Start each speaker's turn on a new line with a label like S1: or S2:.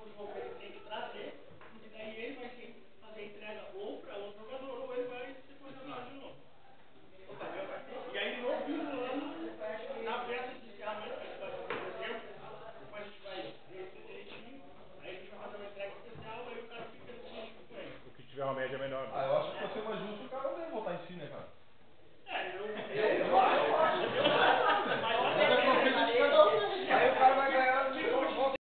S1: o jogo ele tem que trazer, porque daí ele vai ter que fazer a entrega ou para outro jogador, ou ele vai depois jogar de novo. E aí no fim do ano, na festa de encerramento, que a gente vai fazer em dezembro, como a gente vai ver tudo direitinho, aí a gente vai fazer uma entrega especial, aí o cara fica direitinho com ele.
S2: O que tiver uma média menor.
S3: Ah, eu acho que pra ser mais justo o cara não deve votar em si, né, cara?
S1: Eu acho.